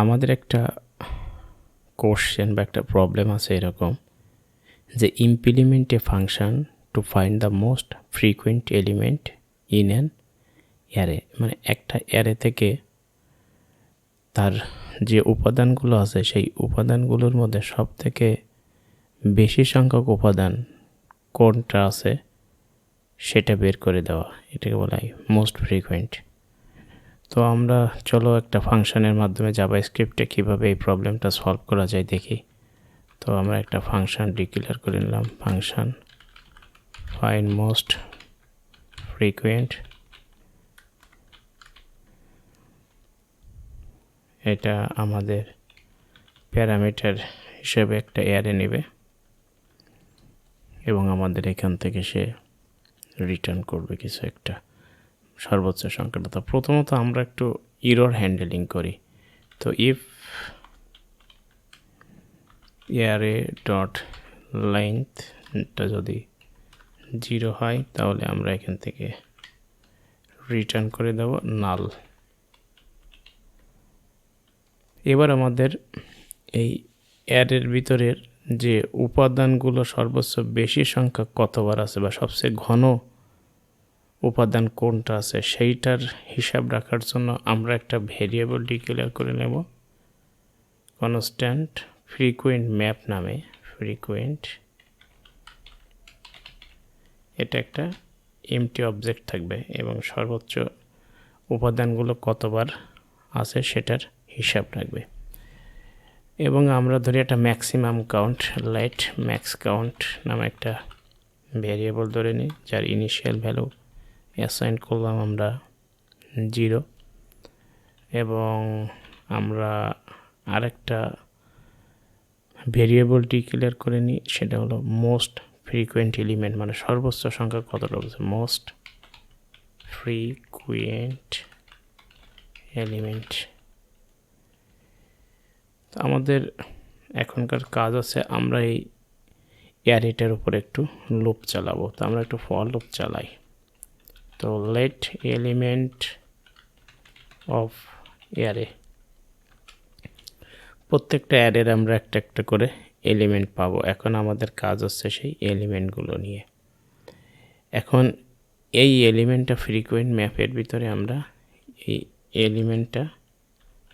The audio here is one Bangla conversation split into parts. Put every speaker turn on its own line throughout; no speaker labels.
আমাদের একটা কোশ্চেন বা একটা প্রবলেম আছে এরকম যে implement A function to find the most frequent element in an array, মানে একটা অ্যারে থেকে তার যে উপাদানগুলো আছে সেই উপাদানগুলোর মধ্যে সবথেকে বেশি সংখ্যক উপাদান কোনটা আছে সেটা বের করে দেওয়া, এটাকে বলা হয় মোস্ট ফ্রিকুয়েন্ট। তো আমরা চলো একটা ফাংশনের মাধ্যমে জাভাস্ক্রিপ্টে কীভাবে এই প্রবলেমটা সলভ করা যায় দেখি। তো আমরা একটা ফাংশন ডিক্লেয়ার করে নিলাম, ফাংশন ফাইন্ড মোস্ট ফ্রিকুয়েন্ট। এটা আমাদের প্যারামিটার হিসেবে একটা অ্যারে নেবে এবং আমাদের এখান থেকে সে রিটার্ন করবে কিছু একটা সর্বোচ্চ সংখ্যাটা। তো প্রথমত আমরা একটু এরর হ্যান্ডেলিং করি। তো ইফ অ্যারে ডট লেন্থটা যদি 0 হয় তাহলে আমরা এখান থেকে রিটার্ন করে দেব নাল। এবার আমাদের এই অ্যারের ভিতরের যে উপাদানগুলো সর্বোচ্চ বেশি সংখ্যা কতবার আছে বা সবচেয়ে ঘন উপাদান কোনটা আছে সেইটার হিসাব রাখার জন্য আমরা একটা ভেরিয়েবল ডিক্লেয়ার করে নেব কনস্ট্যান্ট ফ্রিকুয়েন্ট ম্যাপ নামে। ফ্রিকুয়েন্ট এটা একটা এমটি অবজেক্ট থাকবে এবং সর্বোচ্চ উপাদানগুলো কতবার আছে সেটার হিসাব রাখবে। এবং আমরা ধরি একটা maximum count, let max count নামে একটা ভেরিয়েবল ধরে নিই যার ইনিশিয়াল ভ্যালু অ্যাসাইন করলাম আমরা 0 এবং আমরা আরেকটা ভেরিয়েবল ডিক্লেয়ার করে নিই, সেটা হলো মোস্ট ফ্রিকুয়েন্ট এলিমেন্ট, মানে সর্বোচ্চ সংখ্যা কতটা আছে, মোস্ট ফ্রিকুয়েন্ট এলিমেন্ট। তো আমাদের এখনকার কাজ আছে আমরা এই অ্যারেটার উপর একটু লুপ চালাবো। তো আমরা একটু ফর লুপ চালাই। তো লেট এলিমেন্ট অফ অ্যারে, প্রত্যেকটা অ্যারের আমরা একটা একটা করে এলিমেন্ট পাবো। এখন আমাদের কাজ হচ্ছে সেই এলিমেন্টগুলো নিয়ে। এখন এই এলিমেন্টটা ফ্রিকুয়েন্ট ম্যাপের ভিতরে আমরা এই এলিমেন্টটা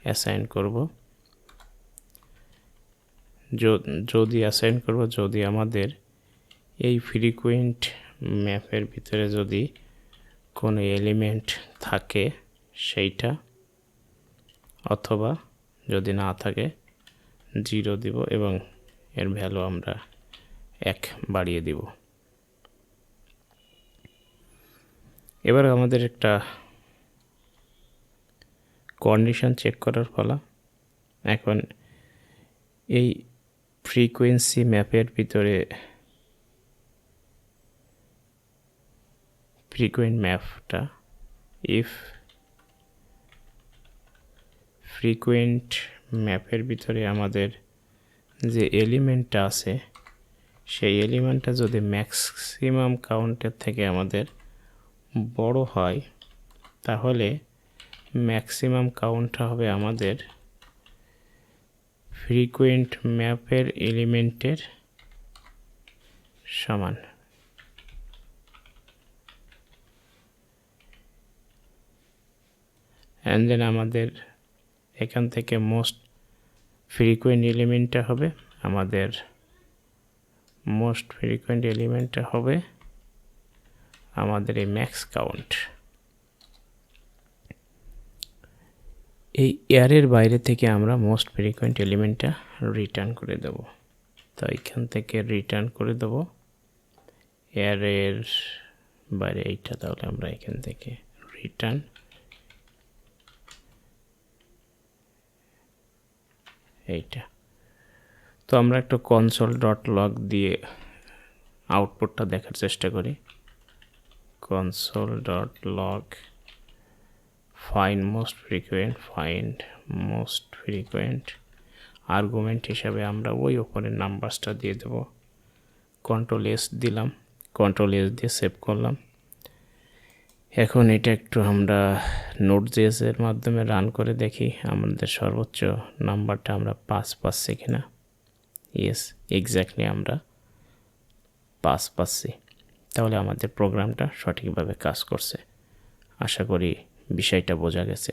অ্যাসাইন করব। যদি অ্যাসাইন করব যদি আমাদের এই ফ্রিকুয়েন্ট ম্যাপের ভিতরে যদি কোনো এলিমেন্ট থাকে সেইটা, অথবা যদি না থাকে 0 দিব এবং এর ভ্যালু আমরা 1 বাড়িয়ে দিব। এবার আমাদের একটা কন্ডিশন চেক করার পালা। এখন এই ফ্রিকোয়েন্সি ম্যাপের ভিতরে ফ্রিকোয়েন্ট ম্যাপটা ইফ ফ্রিকোয়েন্ট ম্যাপের ভিতরে আমাদের যে এলিমেন্টটা আছে সেই এলিমেন্টটা যদি ম্যাক্সিমাম কাউন্টের থেকে আমাদের বড় হয় তাহলে ম্যাক্সিমাম কাউন্টটা হবে আমাদের ফ্রিকোয়েন্ট ম্যাপের এলিমেন্টের সমান। অ্যান্ড দেন আমাদের এখান থেকে মোস্ট ফ্রিকোয়েন্ট এলিমেন্টটা হবে আমাদের এই ম্যাক্স কাউন্ট। এই অ্যারের বাইরে থেকে আমরা মোস্ট ফ্রিকোয়েন্ট এলিমেন্টটা রিটার্ন করে দেব। তো এখান থেকে রিটার্ন করে দেব অ্যারের বাইরে এইটা, তাহলে আমরা এখান থেকে রিটার্ন এইটা। তো আমরা একটা console.log দিয়ে আউটপুটটা দেখার চেষ্টা করি। console.log find most frequent argument হিসাবে আমরা ওই উপরের নাম্বারসটা দিয়ে দেব। কন্ট্রোল S দিলাম, কন্ট্রোল S দিয়ে সেভ করলাম। এখন এটা একটু আমরা Node.js এর মাধ্যমে রান করে দেখি আমাদের সর্বোচ্চ নাম্বারটা আমরা 5 পাচ্ছি কিনা। ইয়েস, এক্স্যাক্টলি আমরা 5 পাচ্ছি। তাহলে আমাদের প্রোগ্রামটা সঠিকভাবে কাজ করছে। আশা করি বিষয়টা বোঝা গেছে।